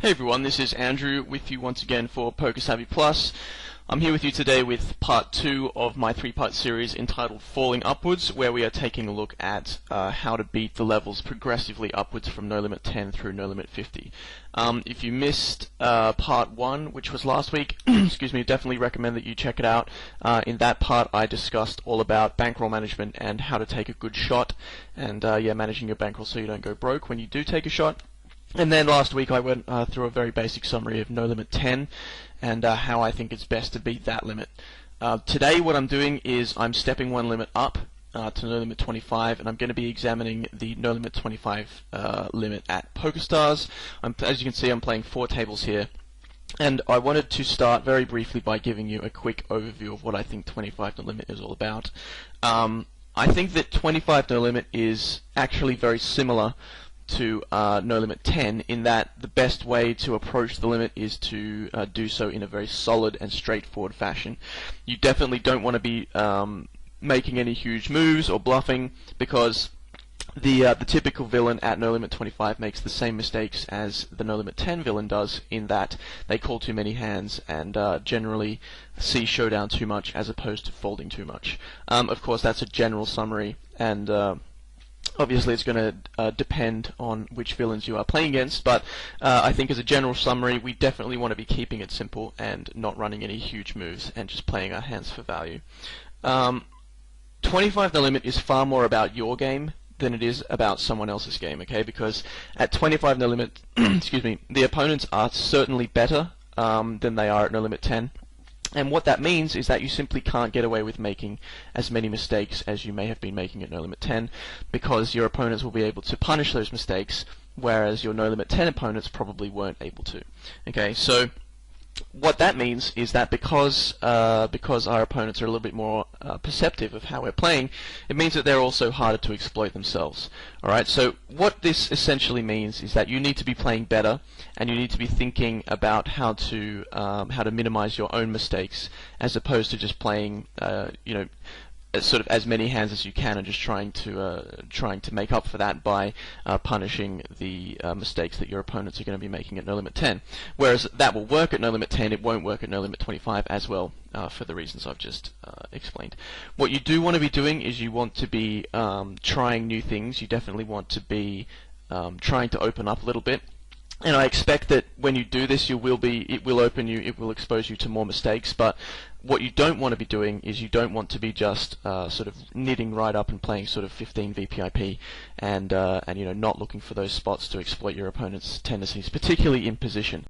Hey everyone, this is Andrew with you once again for Poker Savvy Plus. I'm here with you today with part 2 of my 3-part series entitled Falling Upwards, where we are taking a look at how to beat the levels progressively upwards from no limit 10 through no limit 50. If you missed part 1, which was last week, excuse me, definitely recommend that you check it out. In that part I discussed all about bankroll management and how to take a good shot and managing your bankroll so you don't go broke when you do take a shot. And then last week I went through a very basic summary of no limit 10 and how I think it's best to beat that limit. Today what I'm doing is I'm stepping one limit up to no limit 25, and I'm going to be examining the no limit 25 limit at PokerStars. As you can see, I'm playing 4 tables here. And I wanted to start very briefly by giving you a quick overview of what I think 25 no limit is all about. I think that 25 no limit is actually very similar to no limit 10 in that the best way to approach the limit is to do so in a very solid and straightforward fashion. You definitely don't want to be making any huge moves or bluffing, because the typical villain at no limit 25 makes the same mistakes as the no limit 10 villain does, in that they call too many hands and generally see showdown too much as opposed to folding too much. Of course, that's a general summary, and obviously it's going to depend on which villains you are playing against, but I think as a general summary we definitely want to be keeping it simple and not running any huge moves and just playing our hands for value. 25 no limit is far more about your game than it is about someone else's game, okay? Because at 25 no limit, excuse me, the opponents are certainly better than they are at no limit 10. And what that means is that you simply can't get away with making as many mistakes as you may have been making at no limit 10, because your opponents will be able to punish those mistakes, whereas your no limit 10 opponents probably weren't able to. Okay, so what that means is that because our opponents are a little bit more perceptive of how we're playing, it means that they're also harder to exploit themselves. Alright, so what this essentially means is that you need to be playing better, and you need to be thinking about how to minimize your own mistakes, as opposed to just playing sort of as many hands as you can and just trying to make up for that by punishing the mistakes that your opponents are going to be making at no limit 10. Whereas that will work at no limit 10, it won't work at no limit 25 as well, for the reasons I've just explained. What you do want to be doing is you want to be trying new things. You definitely want to be trying to open up a little bit. And I expect that when you do this, it will expose you to more mistakes. But what you don't want to be doing is you don't want to be just sort of knitting right up and playing sort of 15 VPIP and not looking for those spots to exploit your opponent's tendencies, particularly in position.